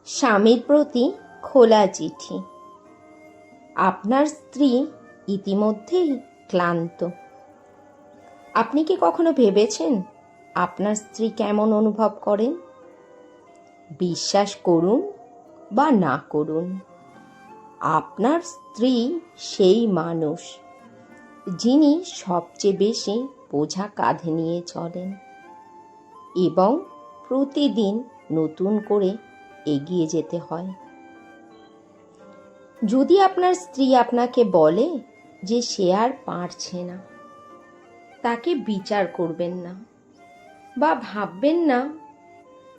স্বামীর প্রতি খোলা চিঠি। আপনার স্ত্রী ইতিমধ্যেই ক্লান্ত। আপনি কি কখনো ভেবেছেন আপনার স্ত্রী কেমন অনুভব করেন? বিশ্বাস করুন বা না করুন, আপনার স্ত্রী সেই মানুষ যিনি সবচেয়ে বেশি বোঝা কাঁধে নিয়ে চলেন এবং প্রতিদিন নতুন করে এগিয়ে যেতে হয়। যদি আপনার স্ত্রী আপনাকে বলে যে সে আর পারছে না, তাকে বিচার করবেন না বা ভাববেন না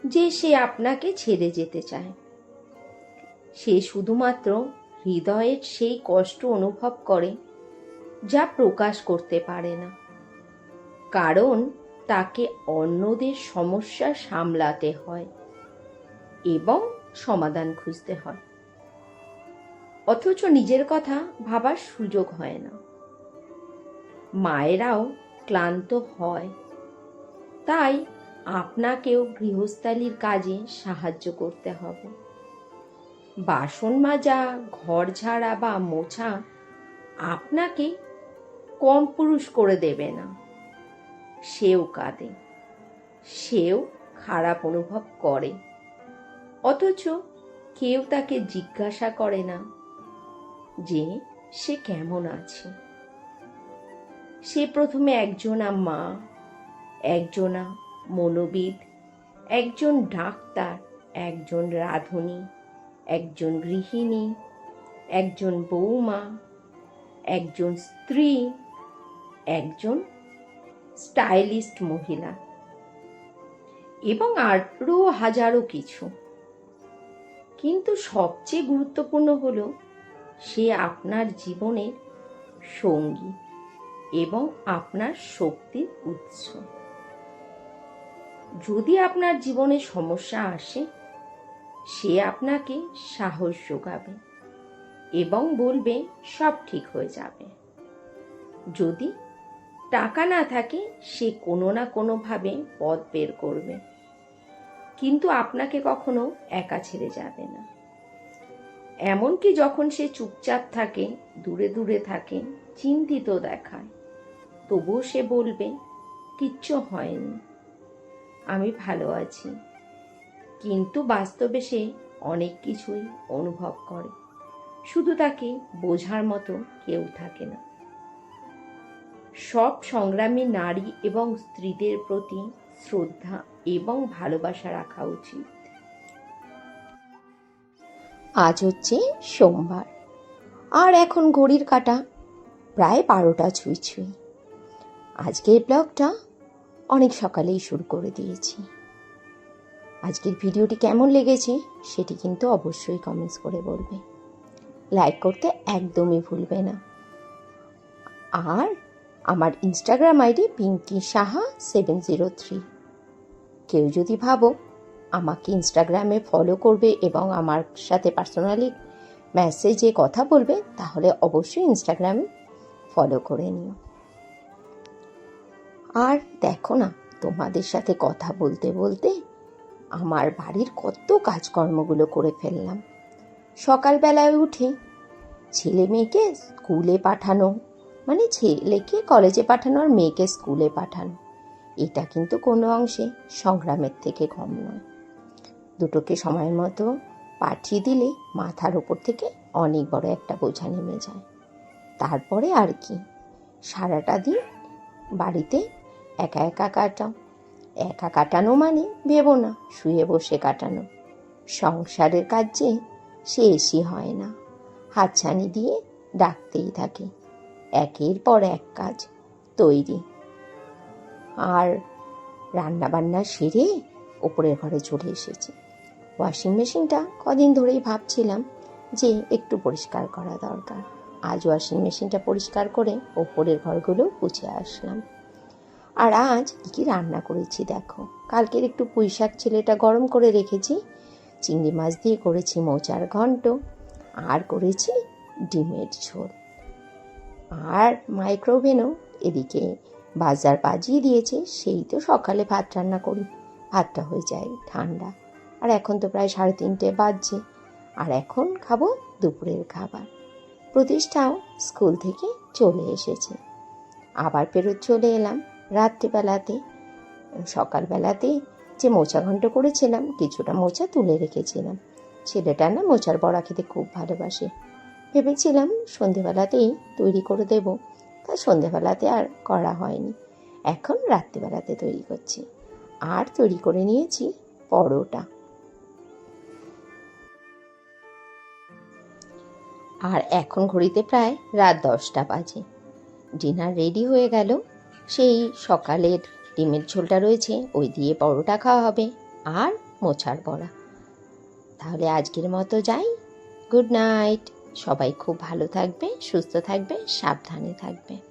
যে সে আপনাকে ছেড়ে যেতে চায়। সে শুধুমাত্র হৃদয়ের সেই কষ্ট অনুভব করে যা প্রকাশ করতে পারে না, কারণ তাকে অন্যদের সমস্যা সামলাতে হয় এবং সমাধান খুঁজতে হয়, অথচ নিজের কথা ভাবার সুযোগ হয় না। মায়েরাও ক্লান্ত হয়, তাই আপনাকেও গৃহস্থালির কাজে সাহায্য করতে হবে। বাসন মাজা, ঘর ঝাড়া বা মোছা আপনাকে কম পুরুষ করে দেবে না। সেও কাঁদে, সেও খারাপ অনুভব করে, অথচ কেউ তাকে জিজ্ঞাসা করে না যে সে কেমন আছে। সে প্রথমে একজনা মা, একজনা মনোবিদ, একজন ডাক্তার, একজন রাঁধুনি, একজন গৃহিণী, একজন বৌমা, একজন স্ত্রী, একজন স্টাইলিস্ট মহিলা এবং আরও হাজারো কিছু। কিন্তু সবচেয়ে গুরুত্বপূর্ণ হলো সে আপনার জীবনের সঙ্গী এবং আপনার শক্তির উৎস। যদি আপনার জীবনে সমস্যা আসে, সে আপনাকে সাহস যোগাবে এবং বলবে সব ঠিক হয়ে যাবে। যদি টাকা না থাকে, সে কোনো না কোনোভাবে পথ বের করবে, কিন্তু আপনাকে কখনো একা ছেড়ে যাবে না। এমনকি যখন সে চুপচাপ থাকে, দূরে দূরে থাকে, চিন্তিত দেখায়, তবুও সে বলবে কিচ্ছু হয়নি, আমি ভালো আছি। কিন্তু বাস্তবে সে অনেক কিছুই অনুভব করে, শুধু তাকে বোঝার মতো কেউ থাকে না। সব সংগ্রামী নারী এবং স্ত্রীদের প্রতি শ্রদ্ধা এবং ভালোবাসা রাখা উচিত। আজ হচ্ছে সোমবার, আর এখন ঘড়ির কাঁটা প্রায় 12টা ছুঁই ছুঁই। আজকের ব্লগটা অনেক সকালেই শুরু করে দিয়েছি। আজকের ভিডিওটি কেমন লেগেছে সেটি কিন্তু অবশ্যই কমেন্টস করে বলবে। লাইক করতে একদমই ভুলবে না। আর আমার ইনস্টাগ্রাম আইডি পিঙ্কি সাহা 703। কেউ যদি ভাবো আমাকে ইনস্টাগ্রামে ফলো করবে এবং আমার সাথে পার্সোনালি মেসেজে কথা বলবে, তাহলে অবশ্যই ইনস্টাগ্রামে ফলো করে নিও। আর দেখো না, তোমাদের সাথে কথা বলতে বলতে আমার বাড়ির কত কাজকর্মগুলো করে ফেললাম। সকালবেলায় উঠে ছেলে মেয়েকে স্কুলে পাঠানো, মানে ছেলেকে কলেজে পাঠানো আর মেয়েকে স্কুলে পাঠানো, এটা কিন্তু কোনো অংশে সংগ্রামের থেকে কম নয়। দুটোকে সময় মতো পাঠিয়ে দিলে মাথার ওপর থেকে অনেক বড় একটা বোঝা নেমে যায়। তারপরে আর কি, সারাটা দিন বাড়িতে একা কাটানো মানে ভেবো না শুয়ে বসে কাটানো। সংসারের কাজ যে শেষই হয় না, হাতছানি দিয়ে ডাকতেই থাকে, একের পর এক কাজ তৈরি। আর রান্নাবান্না সেরে ওপরের ঘরে চলে এসেছি। ওয়াশিং মেশিনটা কদিন ধরেই ভাবছিলাম যে একটু পরিষ্কার করা দরকার। আজ ওয়াশিং মেশিনটা পরিষ্কার করে ওপরের ঘরগুলো মুছে আসলাম। আর আজ কি রান্না করেছি দেখো। কালকের একটু পুঁই শাক ছেলেটা গরম করে রেখেছি, চিংড়ি মাছ দিয়ে করেছি মোচার ঘন্ট, আর করেছি ডিমের ঝোল। আর মাইক্রোওভেনও এদিকে বাজার বাজিয়ে দিয়েছে, সেই তো সকালে ভাত রান্না করি, ভাতটা হয়ে যায় ঠান্ডা। আর এখন তো প্রায় 3:30 বাজছে। আর এখন খাবো দুপুরের খাবার। প্রতিষ্ঠাও স্কুল থেকে চলে এসেছে। আবার ফেরত চলে এলাম রাত্রিবেলাতে। সকালবেলাতে যে মোচা ঘন্ট করেছিলাম, কিছুটা মোচা তুলে রেখেছিলাম। ছেলেটা না মোচার বড়া খেতে খুব ভালোবাসে। ভেবেছিলাম সন্ধেবেলাতেই তৈরি করে দেব, তা সন্ধেবেলাতে আর করা হয়নি। এখন রাত্রিবেলাতে তৈরি করছি। আর তৈরি করে নিয়েছি পরোটা। আর এখন ঘড়িতে প্রায় রাত 10টা বাজে। ডিনার রেডি হয়ে গেল। সেই সকালের ডিমের ঝোলটা রয়েছে, ওই দিয়ে পরোটা খাওয়া হবে আর মোচার বড়া। তাহলে আজকের মতো যাই। Good night. সবাই খুব ভালো থাকবে, সুস্থ থাকবে, সাবধানে থাকবে।